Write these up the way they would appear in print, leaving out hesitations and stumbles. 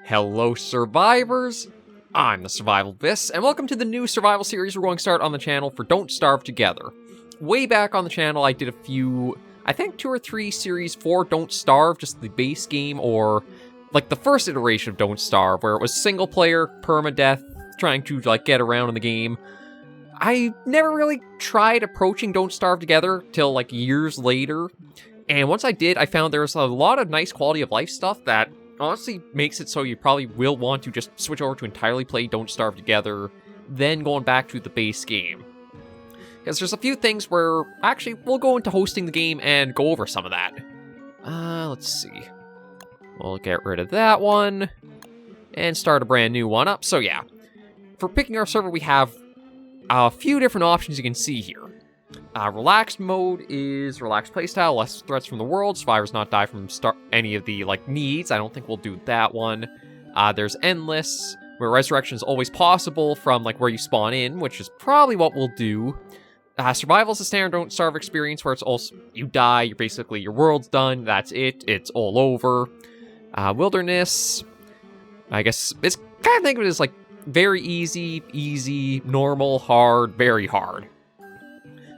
Hello, survivors! I'm the Survivalist, and welcome to the new survival series we're going to start on the channel for Don't Starve Together. Way back on the channel, I did a few, I think 2 or 3 series for Don't Starve, just the base game, or like the first iteration of Don't Starve, where it was single player, permadeath, trying to like get around in the game. I never really tried approaching Don't Starve Together till like years later, and once I did, I found there was a lot of nice quality of life stuff that honestly makes it so you probably will want to just switch over to entirely play Don't Starve Together, then going back to the base game. Because there's a few things where, actually, we'll go into hosting the game and go over some of that. Let's see. We'll get rid of that one, and start a brand new one up. So yeah, for picking our server, we have a few different options you can see here. Relaxed mode is relaxed playstyle, less threats from the world, survivors not die from any of the needs. I don't think we'll do that one. There's endless, where resurrection is always possible from where you spawn in, which is probably what we'll do. Survival is a standard Don't Starve experience where it's also you die, your world's done, that's it, it's all over. Wilderness, I guess it's kind of think of it as very easy, normal, hard, very hard.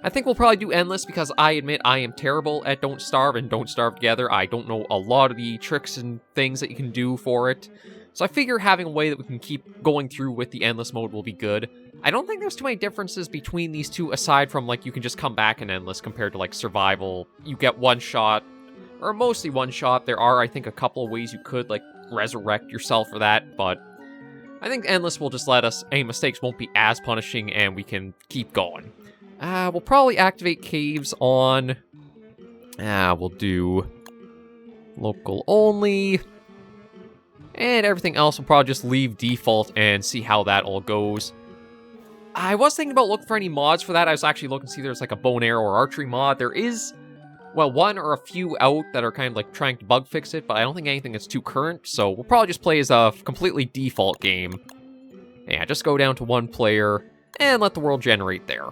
I think we'll probably do endless because I admit I am terrible at Don't Starve and Don't Starve Together. I don't know a lot of the tricks and things that you can do for it. So I figure having a way that we can keep going through with the endless mode will be good. I don't think there's too many differences between these two aside from you can just come back in endless compared to survival. You get one shot, or mostly one shot. There are, I think, a couple of ways you could resurrect yourself for that, but I think endless will just let us, any mistakes won't be as punishing and we can keep going. We'll probably activate caves on... we'll do... local only. And everything else will probably just leave default and see how that all goes. I was thinking about looking for any mods for that. I was actually looking to see there's a bow and arrow or archery mod. There is, well, one or a few out that are kind of trying to bug fix it, but I don't think anything is too current, so we'll probably just play as a completely default game. Yeah, just go down to 1 player and let the world generate there.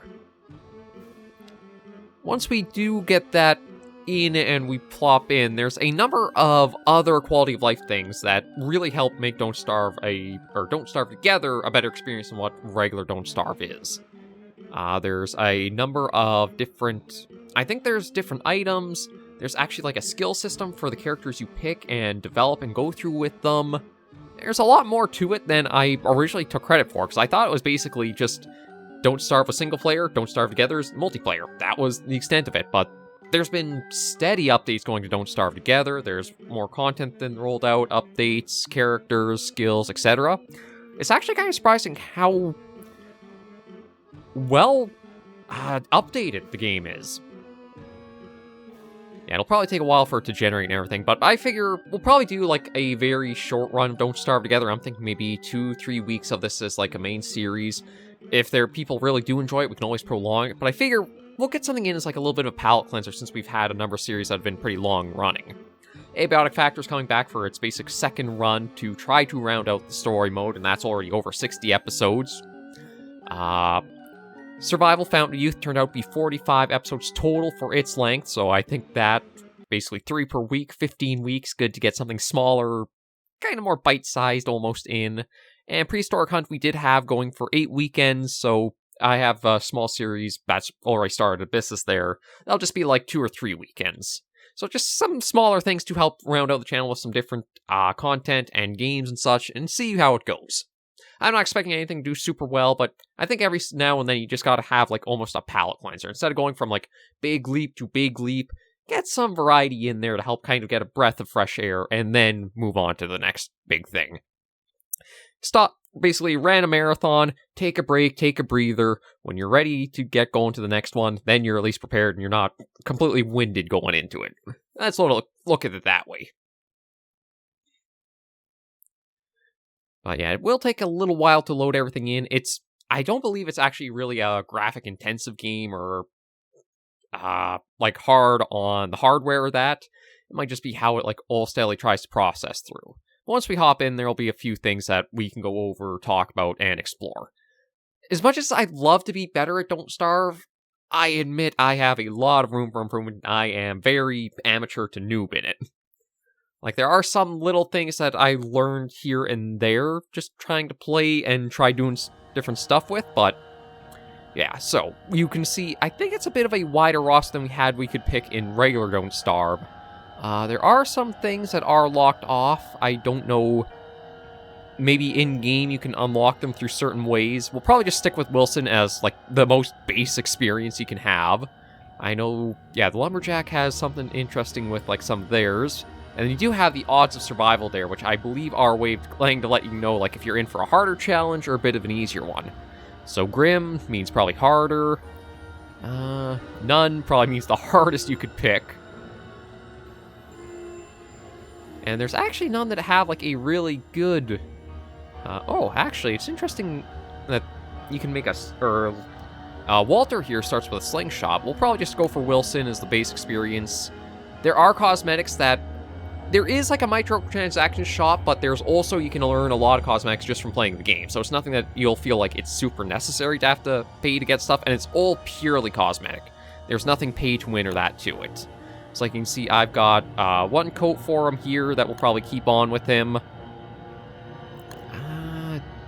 Once we do get that in and we plop in, there's a number of other quality of life things that really help make Don't Starve Together a better experience than what regular Don't Starve is. There's a number of different, I think there's different items. There's actually a skill system for the characters you pick and develop and go through with them. There's a lot more to it than I originally took credit for, because I thought it was basically just Don't Starve with single player, Don't Starve Together is multiplayer. That was the extent of it, but there's been steady updates going to Don't Starve Together. There's more content than rolled out, updates, characters, skills, etc. It's actually kind of surprising how well updated the game is. Yeah, it'll probably take a while for it to generate and everything, but I figure we'll probably do a very short run of Don't Starve Together. I'm thinking maybe 2-3 weeks of this as a main series. If people really do enjoy it, we can always prolong it, but I figure we'll get something in as a little bit of a palate cleanser since we've had a number of series that have been pretty long running. Abiotic Factor's coming back for its basic second run to try to round out the story mode, and that's already over 60 episodes. Survival Fountain of Youth turned out to be 45 episodes total for its length, so I think that basically 3 per week, 15 weeks, good to get something smaller, kind of more bite-sized almost in. And Prehistoric Hunt we did have going for 8 weekends, so I have a small series that's already started a business there. That'll just be 2 or 3 weekends. So just some smaller things to help round out the channel with some different content and games and such, and see how it goes. I'm not expecting anything to do super well, but I think every now and then you just gotta have almost a palate cleanser. Instead of going from big leap to big leap, get some variety in there to help kind of get a breath of fresh air, and then move on to the next big thing. Stop, basically ran a marathon, take a break, take a breather. When you're ready to get going to the next one, then you're at least prepared and you're not completely winded going into it. That's sort of look at it that way. But yeah, it will take a little while to load everything in. I don't believe it's actually really a graphic intensive game or hard on the hardware or that. It might just be how it all steadily tries to process through. Once we hop in, there'll be a few things that we can go over, talk about, and explore. As much as I'd love to be better at Don't Starve, I admit I have a lot of room for improvement. I am very amateur to noob in it. Like, there are some little things that I learned here and there, just trying to play and try doing different stuff with, but yeah, so you can see, I think it's a bit of a wider roster than we could pick in regular Don't Starve. There are some things that are locked off. I don't know, maybe in-game you can unlock them through certain ways. We'll probably just stick with Wilson as, like, the most base experience you can have. I know, yeah, the Lumberjack has something interesting with, like, some of theirs. And then you do have the odds of survival there, which I believe are a way of playing to let you know, like, if you're in for a harder challenge or a bit of an easier one. So Grim means probably harder. None probably means the hardest you could pick. And there's actually none that have, like, a really good... oh, actually, it's interesting that you can make Walter here starts with a slingshot. We'll probably just go for Wilson as the base experience. There are cosmetics that... There is, like, a microtransaction shop, but there's also, you can learn a lot of cosmetics just from playing the game. So it's nothing that you'll feel like it's super necessary to have to pay to get stuff, and it's all purely cosmetic. There's nothing pay to win or that to it. So like you can see, I've got one coat for him here that will probably keep on with him.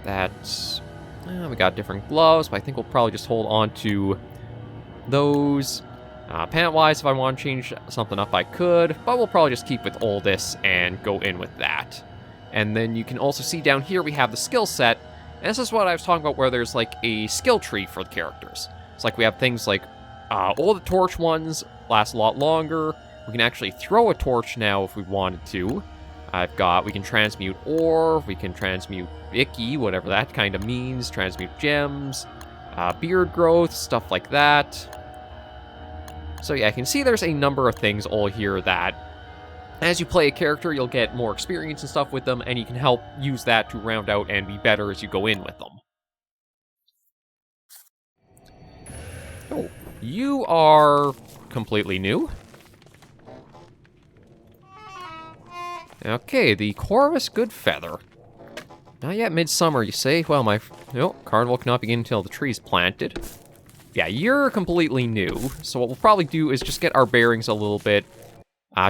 We got different gloves, but I think we'll probably just hold on to those. Pant-wise, if I want to change something up, I could, but we'll probably just keep with all this and go in with that. And then you can also see down here we have the skill set, and this is what I was talking about where there's like a skill tree for the characters. It's like we have things like all the torch ones last a lot longer. We can actually throw a torch now if we wanted to. We can transmute ore, we can transmute icky, whatever that kind of means, transmute gems, beard growth, stuff like that. So yeah, I can see there's a number of things all here that, as you play a character, you'll get more experience and stuff with them, and you can help use that to round out and be better as you go in with them. Oh, you are completely new. Okay, the Corvus Goodfeather. Not yet midsummer, you say? Well, carnival cannot begin until the tree's planted. Yeah, you're completely new, so what we'll probably do is just get our bearings a little bit,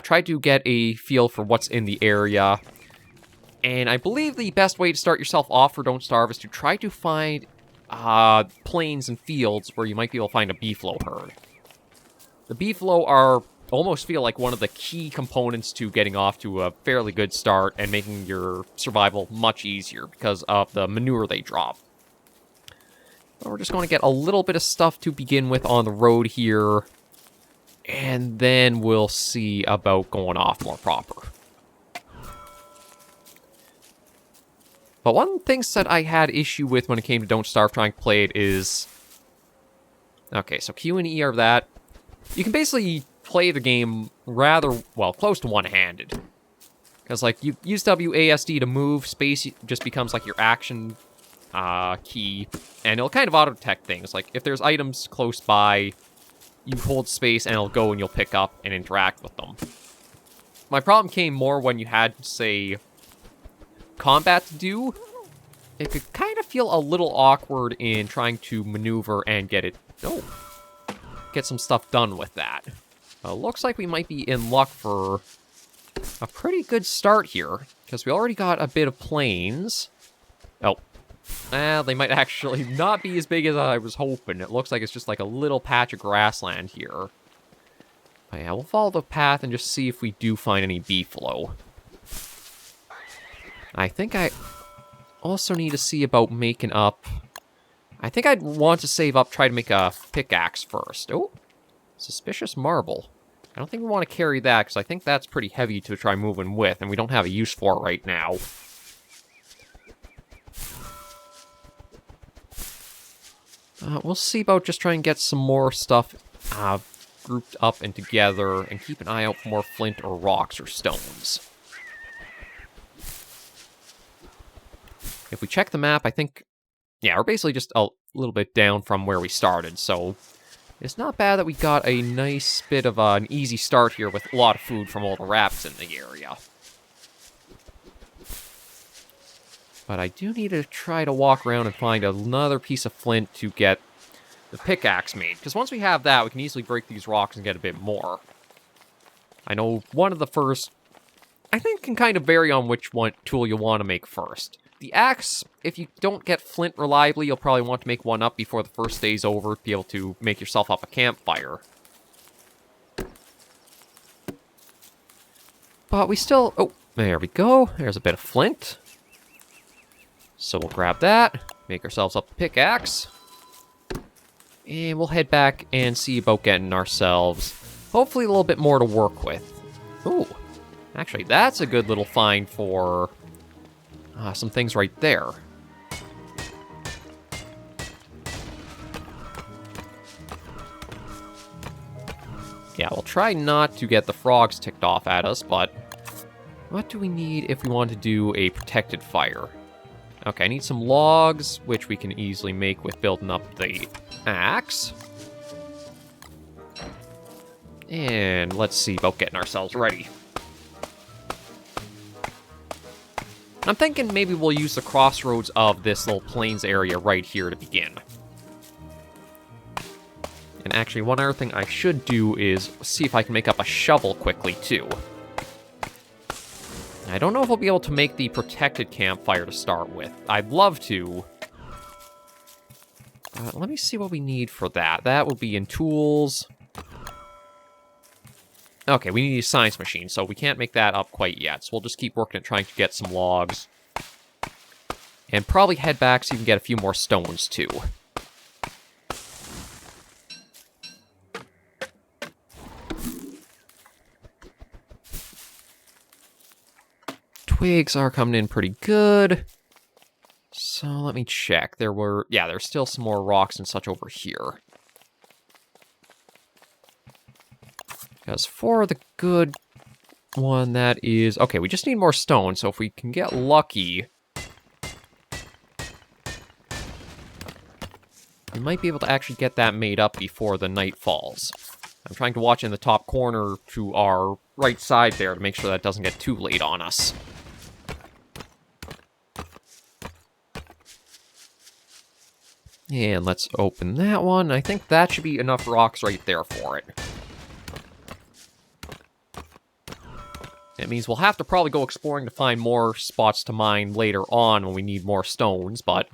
try to get a feel for what's in the area, and I believe the best way to start yourself off for Don't Starve is to try to find plains and fields where you might be able to find a beefalo herd. The beefalo almost feel like one of the key components to getting off to a fairly good start and making your survival much easier because of the manure they drop. We're just going to get a little bit of stuff to begin with on the road here, and then we'll see about going off more proper. But one thing that I had issue with when it came to Don't Starve trying to play it is... Okay, so Q and E are that. You can basically play the game rather, well, close to one-handed. Because, like, you use WASD to move, space just becomes, like, your action... key, and it'll kind of auto-detect things. Like, if there's items close by, you hold space and it'll go and you'll pick up and interact with them. My problem came more when you had, say, combat to do. It could kind of feel a little awkward in trying to maneuver and get some stuff done with that. Looks like we might be in luck for a pretty good start here, because we already got a bit of plains. Oh. They might actually not be as big as I was hoping. It looks like it's just like a little patch of grassland here. But yeah, we'll follow the path and just see if we do find any beefalo. I think I also need to see about making up... I think I'd want to save up, try to make a pickaxe first. Oh, suspicious marble. I don't think we want to carry that, because I think that's pretty heavy to try moving with, and we don't have a use for it right now. We'll see about just trying to get some more stuff grouped up and together, and keep an eye out for more flint or rocks or stones. If we check the map, I think... Yeah, we're basically just a little bit down from where we started, so... It's not bad that we got a nice bit of an easy start here with a lot of food from all the raps in the area. But I do need to try to walk around and find another piece of flint to get the pickaxe made. Because once we have that, we can easily break these rocks and get a bit more. I know one of the first I think can kind of vary on which one tool you want to make first. The axe, if you don't get flint reliably, you'll probably want to make one up before the first day's over to be able to make yourself up a campfire. But we still... Oh, there we go. There's a bit of flint. So we'll grab that, make ourselves up a pickaxe. And we'll head back and see about getting ourselves, hopefully, a little bit more to work with. Ooh, actually, that's a good little find for some things right there. Yeah, we'll try not to get the frogs ticked off at us, but what do we need if we want to do a protected fire? Okay, I need some logs, which we can easily make with building up the axe. And let's see about getting ourselves ready. I'm thinking maybe we'll use the crossroads of this little plains area right here to begin. And actually, one other thing I should do is see if I can make up a shovel quickly, too. I don't know if we'll be able to make the protected campfire to start with. I'd love to. Let me see what we need for that. That will be in tools. Okay, we need a science machine, so we can't make that up quite yet. So we'll just keep working at trying to get some logs. And probably head back so you can get a few more stones, too. Twigs are coming in pretty good. So let me check. There's still some more rocks and such over here. Because for the good one, that is... Okay, we just need more stone, so if we can get lucky... we might be able to actually get that made up before the night falls. I'm trying to watch in the top corner to our right side there to make sure that doesn't get too late on us. And let's open that one. I think that should be enough rocks right there for it. It means we'll have to probably go exploring to find more spots to mine later on when we need more stones, but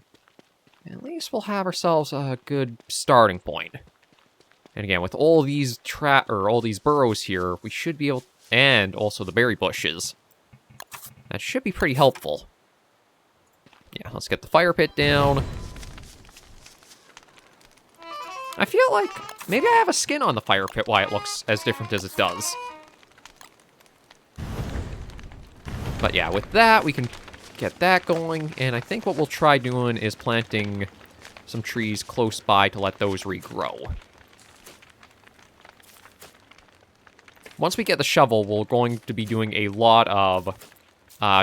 at least we'll have ourselves a good starting point. And again, with all these all these burrows here, we should be able, and also the berry bushes, that should be pretty helpful. Yeah, let's get the fire pit down. I feel like maybe I have a skin on the fire pit why it looks as different as it does. But yeah, with that, we can get that going. And I think what we'll try doing is planting some trees close by to let those regrow. Once we get the shovel, we're going to be doing a lot of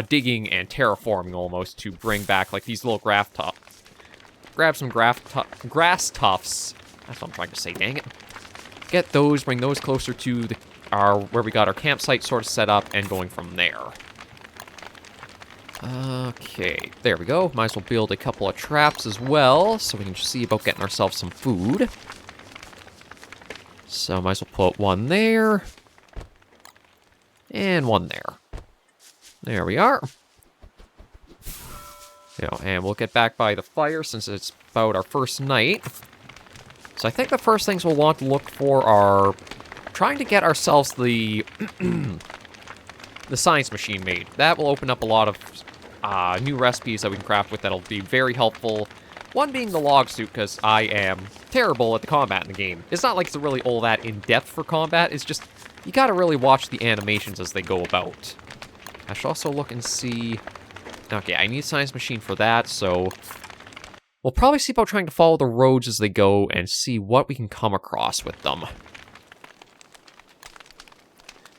digging and terraforming almost to bring back like these little grab some grass tufts. That's what I'm trying to say, dang it. Get those, bring those closer to where we got our campsite sort of set up, and going from there. Okay, there we go. Might as well build a couple of traps as well, so we can just see about getting ourselves some food. So might as well put one there. And one there. There we are. And we'll get back by the fire since it's about our first night. So I think the first things we'll want to look for are trying to get ourselves the the science machine made. That will open up a lot of new recipes that we can craft with that'll be very helpful. One being the log suit, because I am terrible at the combat in the game. It's not like it's really all that in-depth for combat, it's just, you gotta really watch the animations as they go about. I should also look and see... Okay, I need a science machine for that, so... we'll probably see about trying to follow the roads as they go and see what we can come across with them.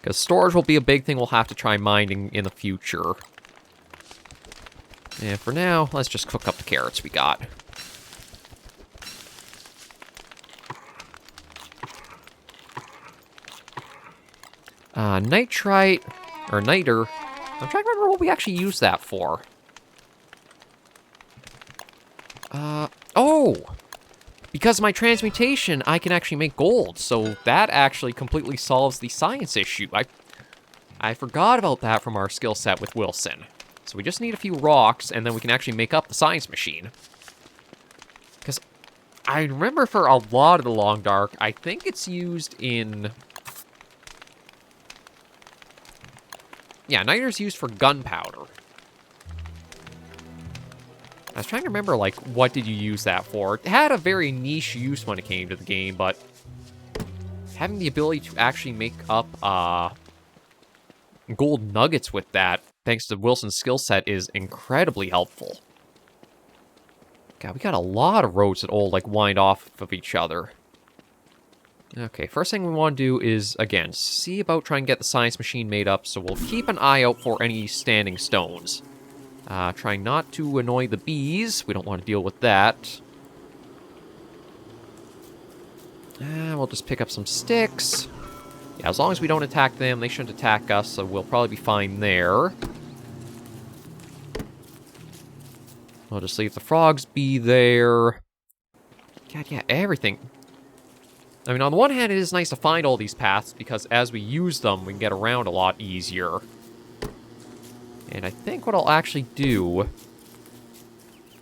Because storage will be a big thing we'll have to try mining in the future. And for now, let's just cook up the carrots we got. Nitrite, or niter. I'm trying to remember what we actually use that for. Oh! Because of my transmutation, I can actually make gold, so that actually completely solves the science issue. I I forgot about that from our skill set with Wilson. So we just need a few rocks, and then we can actually make up the science machine. Because I remember for a lot of the Long Dark, I think it's used in... Yeah, Niter's used for gunpowder. I was trying to remember, like, what did you use that for? It had a very niche use when it came to the game, but having the ability to actually make up gold nuggets with that, thanks to Wilson's skill set, is incredibly helpful. God, we got a lot of roads that all, like, wind off of each other. Okay, first thing we want to do is, again, see about trying to get the science machine made up, so we'll keep an eye out for any standing stones. Trying not to annoy the bees. We don't want to deal with that. We'll just pick up some sticks. Yeah, as long as we don't attack them, they shouldn't attack us, so we'll probably be fine there. We'll just leave the frogs be there. God, yeah, everything. I mean, on the one hand, it is nice to find all these paths, because as we use them, we can get around a lot easier. And I think what I'll actually do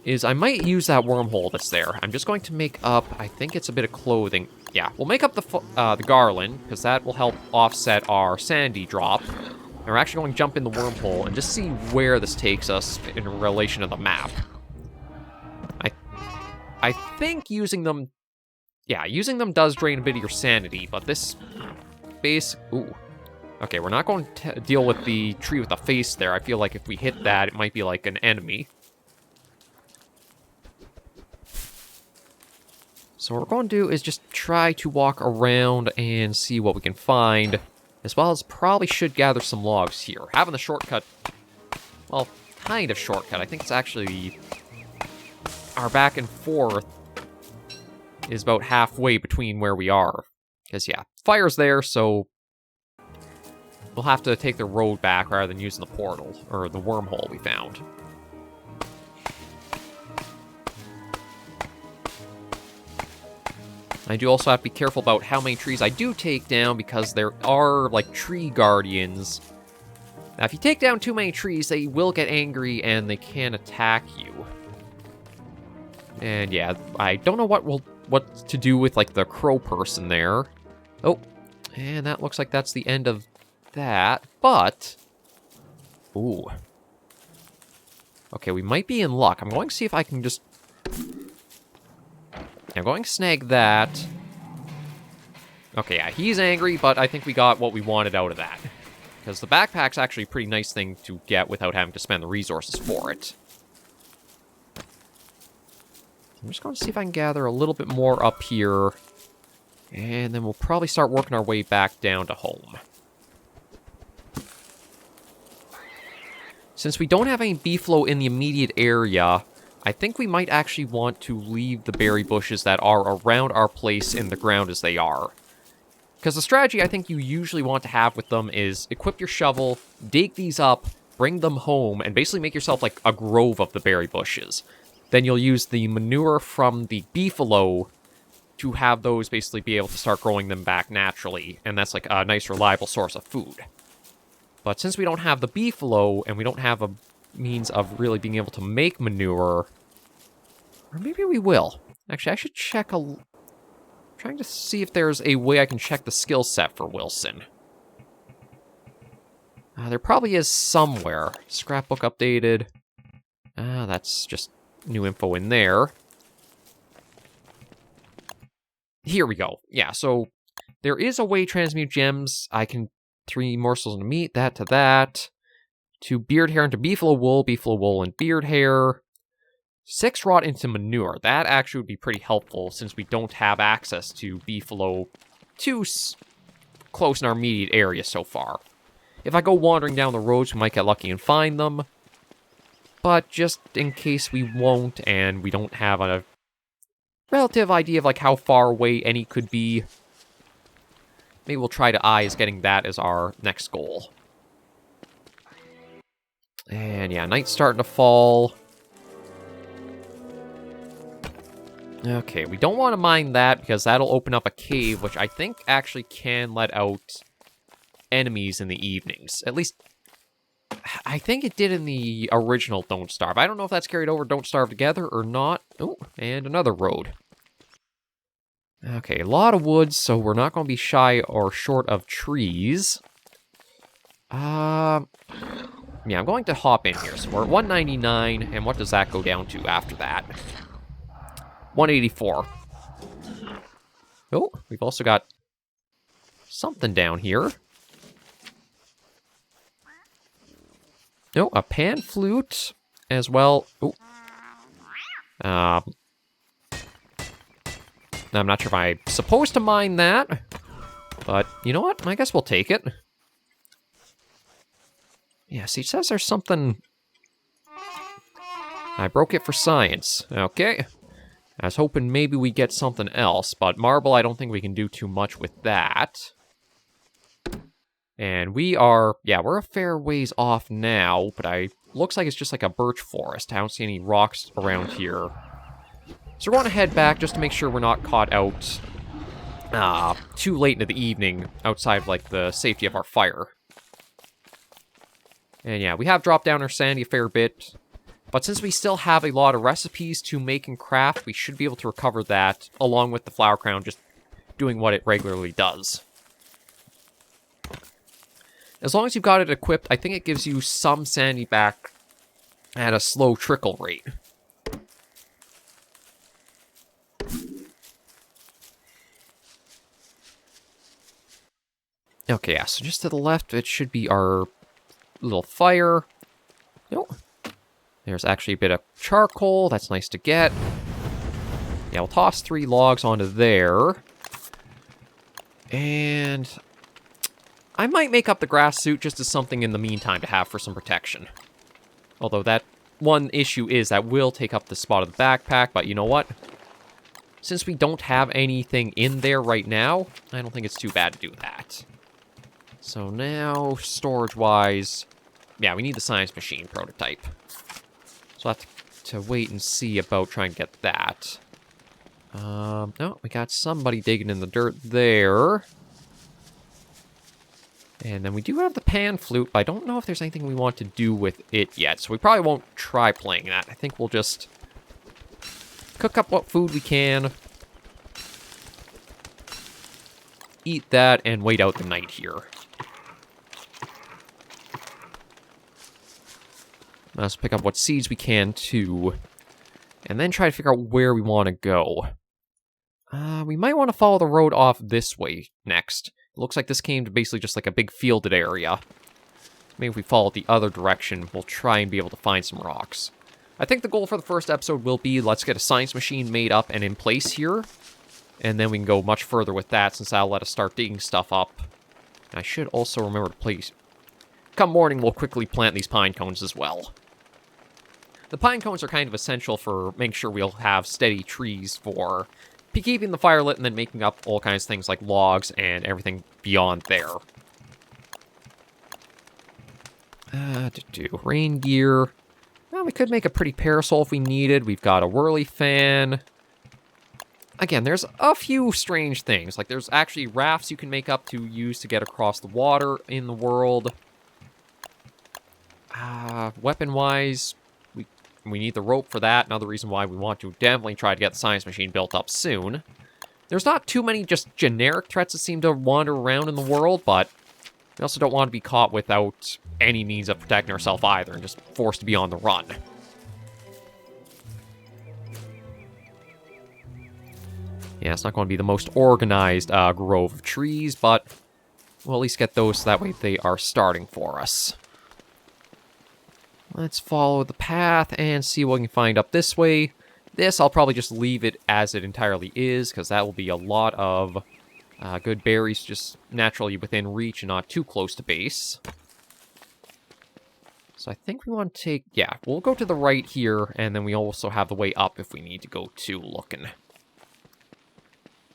is I might use that wormhole that's there. I'm just going to make up, I think it's a bit of clothing. Yeah, we'll make up the garland, because that will help offset our sanity drop. And we're actually going to jump in the wormhole and just see where this takes us in relation to the map. I think using them... Yeah, using them does drain a bit of your sanity, but this base... Ooh. Okay, we're not going to deal with the tree with the face there. I feel like if we hit that, it might be like an enemy. So what we're going to do is just try to walk around and see what we can find, as well as probably should gather some logs here. Having the shortcut, well, kind of shortcut. I think it's actually our back and forth is about halfway between where we are. Because, yeah, fire's there, so we'll have to take the road back rather than using the portal, or the wormhole we found. I do also have to be careful about how many trees I do take down, because there are, like, tree guardians. Now, if you take down too many trees, they will get angry and they can attack you. And yeah, I don't know what to do with, like, the crow person there. Oh, and that looks like that's the end of that, but... Ooh. Okay, we might be in luck. I'm going to see if I can just... I'm going to snag that. Okay, yeah, he's angry, but I think we got what we wanted out of that. Because the backpack's actually a pretty nice thing to get without having to spend the resources for it. I'm just going to see if I can gather a little bit more up here. And then we'll probably start working our way back down to home. Since we don't have any beefalo in the immediate area, I think we might actually want to leave the berry bushes that are around our place in the ground as they are. Because the strategy I think you usually want to have with them is equip your shovel, dig these up, bring them home, and basically make yourself like a grove of the berry bushes. Then you'll use the manure from the beefalo to have those basically be able to start growing them back naturally, and that's like a nice reliable source of food. But since we don't have the beefalo, and we don't have a means of really being able to make manure, or maybe we will. Actually, I should check trying to see if there's a way I can check the skill set for Wilson. There probably is somewhere. Scrapbook updated. That's just new info in there. Here we go. Yeah, so there is a way to transmute gems. I can 3 morsels into meat, that to that. 2 beard hair into beefalo wool and beard hair. 6 rot into manure. That actually would be pretty helpful since we don't have access to beefalo too close in our immediate area so far. If I go wandering down the roads, we might get lucky and find them. But just in case we won't, and we don't have a relative idea of like how far away any could be, maybe we'll try to eyes getting that as our next goal. And yeah, night's starting to fall. Okay, we don't want to mine that because that'll open up a cave, which I think actually can let out enemies in the evenings. At least, I think it did in the original Don't Starve. I don't know if that's carried over Don't Starve Together or not. Oh, and another road. Okay, a lot of woods, so we're not going to be shy or short of trees. Yeah, I'm going to hop in here. So we're at 199, and what does that go down to after that? 184. Oh, we've also got something down here. Oh, a pan flute as well. Oh. I'm not sure if I'm supposed to mine that, but you know what? I guess we'll take it. Yeah, see, it says there's something... I broke it for science. Okay. I was hoping maybe we get something else, but marble, I don't think we can do too much with that. And we are... Yeah, we're a fair ways off now, but looks like it's just like a birch forest. I don't see any rocks around here. So we're going to head back just to make sure we're not caught out too late into the evening outside of, like, the safety of our fire. And yeah, we have dropped down our sanity a fair bit. But since we still have a lot of recipes to make and craft, we should be able to recover that along with the flower crown just doing what it regularly does. As long as you've got it equipped, I think it gives you some sanity back at a slow trickle rate. Okay, yeah, so just to the left, it should be our little fire. Nope. There's actually a bit of charcoal. That's nice to get. Yeah, we'll toss 3 logs onto there. And I might make up the grass suit just as something in the meantime to have for some protection. Although that one issue is that will take up the spot of the backpack, but you know what? Since we don't have anything in there right now, I don't think it's too bad to do that. So now, storage-wise, yeah, we need the science machine prototype. So I'll have to wait and see about trying to get that. No, we got somebody digging in the dirt there. And then we do have the pan flute, but I don't know if there's anything we want to do with it yet. So we probably won't try playing that. I think we'll just cook up what food we can. Eat that and wait out the night here. Let's pick up what seeds we can, too. And then try to figure out where we want to go. We might want to follow the road off this way next. It looks like this came to basically just like a big fielded area. Maybe if we follow the other direction, we'll try and be able to find some rocks. I think the goal for the first episode will be, let's get a science machine made up and in place here. And then we can go much further with that, since that'll let us start digging stuff up. And I should also remember to place... Come morning, we'll quickly plant these pine cones as well. The pine cones are kind of essential for making sure we'll have steady trees for keeping the fire lit and then making up all kinds of things like logs and everything beyond there. Rain gear. Well, we could make a pretty parasol if we needed. We've got a whirly fan. Again, there's a few strange things. Like, there's actually rafts you can make up to use to get across the water in the world. Weapon-wise, we need the rope for that. Another reason why we want to definitely try to get the science machine built up soon. There's not too many just generic threats that seem to wander around in the world, but we also don't want to be caught without any means of protecting ourselves either, and just forced to be on the run. Yeah, it's not going to be the most organized grove of trees, but we'll at least get those so that way they are starting for us. Let's follow the path and see what we can find up this way. This, I'll probably just leave it as it entirely is, because that will be a lot of good berries just naturally within reach and not too close to base. So I think we want to take... Yeah, we'll go to the right here, and then we also have the way up if we need to go too, looking.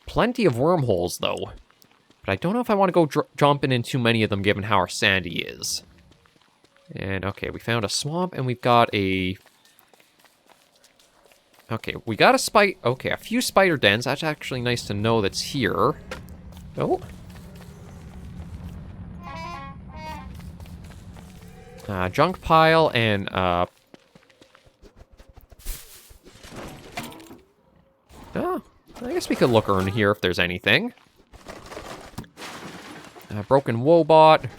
Plenty of wormholes, though. But I don't know if I want to go jumping in too many of them, given how our sandy is. And, okay, we found a swamp, and we've got a... Okay, we got a spider... Okay, a few spider dens. That's actually nice to know that's here. Oh. Junk pile and, oh, I guess we could look around here if there's anything. Broken Wobot.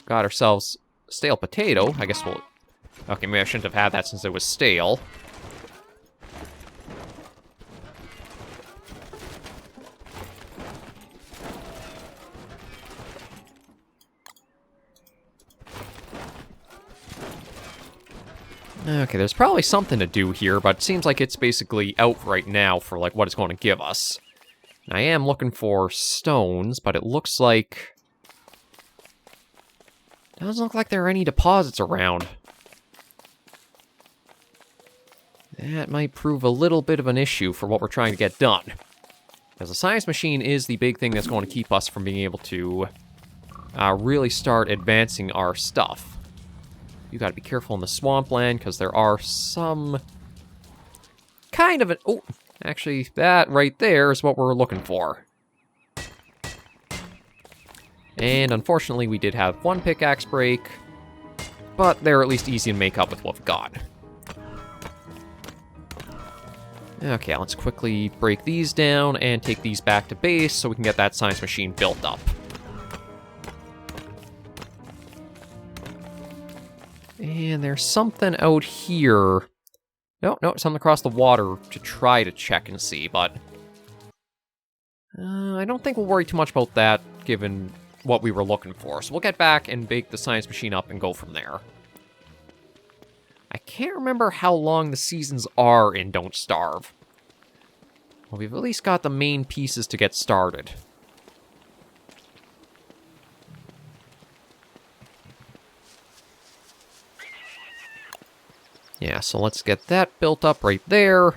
Got ourselves stale potato. I guess we'll... Okay, maybe I shouldn't have had that since it was stale. Okay, there's probably something to do here, but it seems like it's basically out right now for, like, what it's going to give us. And I am looking for stones, but it looks like... Doesn't look like there are any deposits around. That might prove a little bit of an issue for what we're trying to get done. Because the science machine is the big thing that's going to keep us from being able to really start advancing our stuff. You gotta be careful in the swampland, because there are some... kind of an... Oh, actually, that right there is what we're looking for. And unfortunately, we did have one pickaxe break, but they're at least easy to make up with what we've got. Okay, let's quickly break these down and take these back to base so we can get that science machine built up. And there's something out here. No, something across the water to try to check and see, but... I don't think we'll worry too much about that, given what we were looking for. So we'll get back and bake the science machine up and go from there. I can't remember how long the seasons are in Don't Starve. Well, we've at least got the main pieces to get started. Yeah, so let's get that built up right there.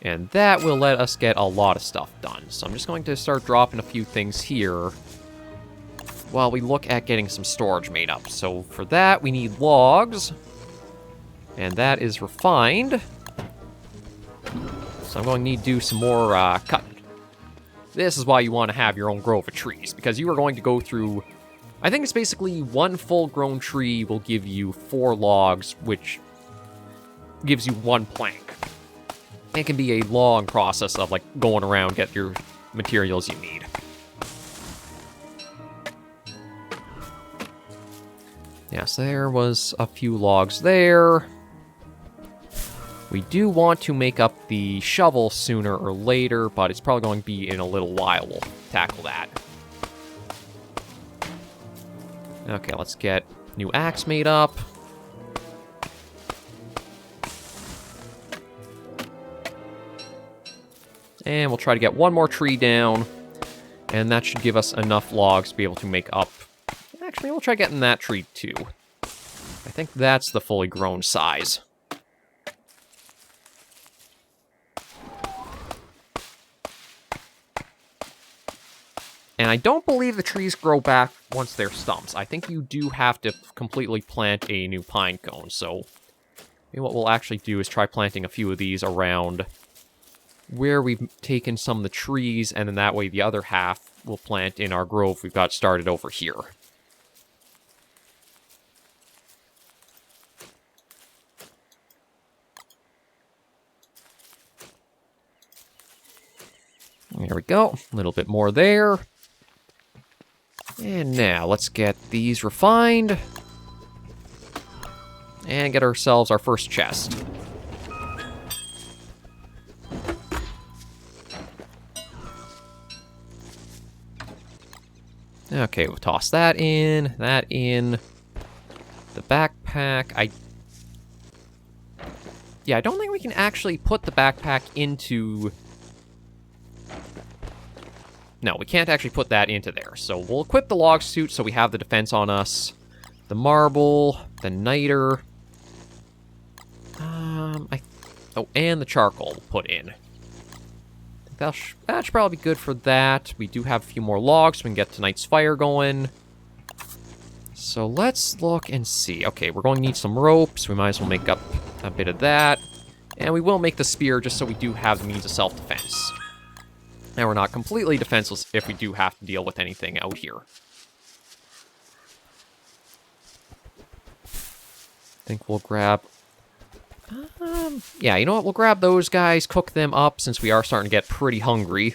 And that will let us get a lot of stuff done. So I'm just going to start dropping a few things here while we look at getting some storage made up. So for that, we need logs. And that is refined. So I'm going to need to do some more cutting. This is why you want to have your own grove of trees, because you are going to go through... I think it's basically one full-grown tree will give you 4 logs, which gives you 1 plank. It can be a long process of, like, going around, get your materials you need. Yes, there was a few logs there. We do want to make up the shovel sooner or later, but it's probably going to be in a little while we'll tackle that. Okay, let's get new axe made up. And we'll try to get one more tree down. And that should give us enough logs to be able to make up... Actually, we'll try getting that tree too. I think that's the fully grown size. And I don't believe the trees grow back once they're stumps. I think you do have to completely plant a new pine cone. So maybe what we'll actually do is try planting a few of these around where we've taken some of the trees, and then that way the other half we'll plant in our grove we've got started over here. There we go. A little bit more there. And now, let's get these refined. And get ourselves our first chest. Okay, we'll toss that in. The backpack, yeah, I don't think we can actually put the backpack into... No, we can't actually put that into there. So we'll equip the log suit so we have the defense on us. The marble, the niter. Oh, and the charcoal we'll put in. That should probably be good for that. We do have a few more logs so we can get tonight's fire going. So let's look and see. Okay, we're going to need some ropes. We might as well make up a bit of that. And we will make the spear just so we do have the means of self-defense. And we're not completely defenseless if we do have to deal with anything out here. think we'll grab... yeah, you know what? We'll grab those guys, cook them up, since we are starting to get pretty hungry.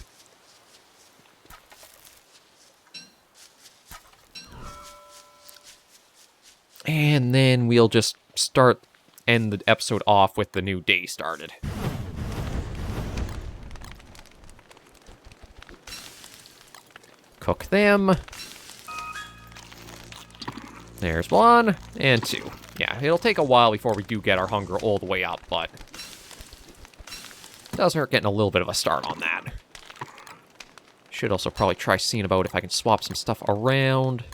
And then we'll just end the episode off with the new day started. Cook them. There's 1 and 2. Yeah, it'll take a while before we do get our hunger all the way up, but it doesn't hurt getting a little bit of a start on that. Should also probably try seeing about if I can swap some stuff around.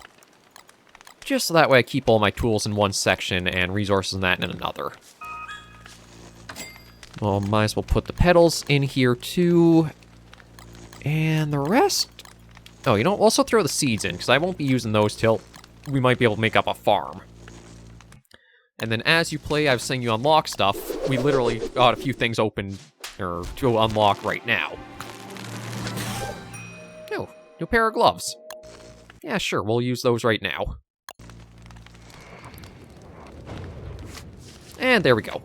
Just so that way I keep all my tools in one section and resources in that in another. Well, might as well put the petals in here too. And the rest... oh, you know, also throw the seeds in, because I won't be using those till we might be able to make up a farm. And then as you play, I was saying you unlock stuff. We literally got a few things open, or to unlock right now. Oh, new pair of gloves. Yeah, sure, we'll use those right now. And there we go.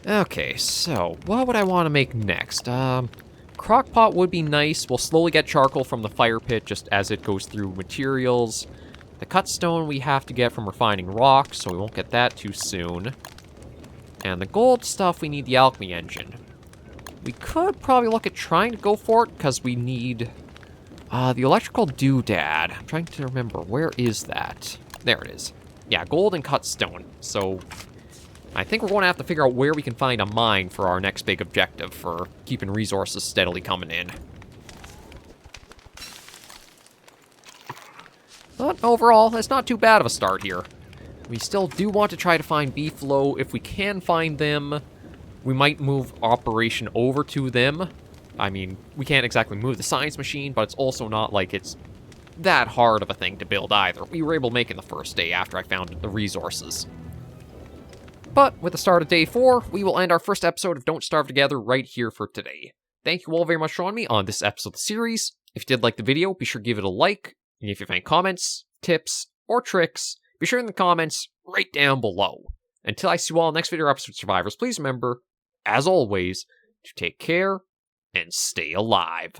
Okay, so what would I want to make next? Crockpot would be nice. We'll slowly get charcoal from the fire pit just as it goes through materials. The cut stone we have to get from refining rock, so we won't get that too soon. And the gold stuff, we need the alchemy engine. We could probably look at trying to go for it, because we need the electrical doodad. I'm trying to remember, where is that? There it is. Yeah, gold and cut stone. So I think we're going to have to figure out where we can find a mine for our next big objective for keeping resources steadily coming in. But overall, it's not too bad of a start here. We still do want to try to find beefalo. If we can find them, we might move operation over to them. I mean, we can't exactly move the science machine, but it's also not like it's that hard of a thing to build either. We were able to make it the first day after I found the resources. But with the start of day 4, we will end our first episode of Don't Starve Together right here for today. Thank you all very much for joining me on this episode of the series. If you did like the video, be sure to give it a like. And if you have any comments, tips, or tricks, be sure in the comments right down below. Until I see you all in the next video episode of Survivors, please remember, as always, to take care and stay alive.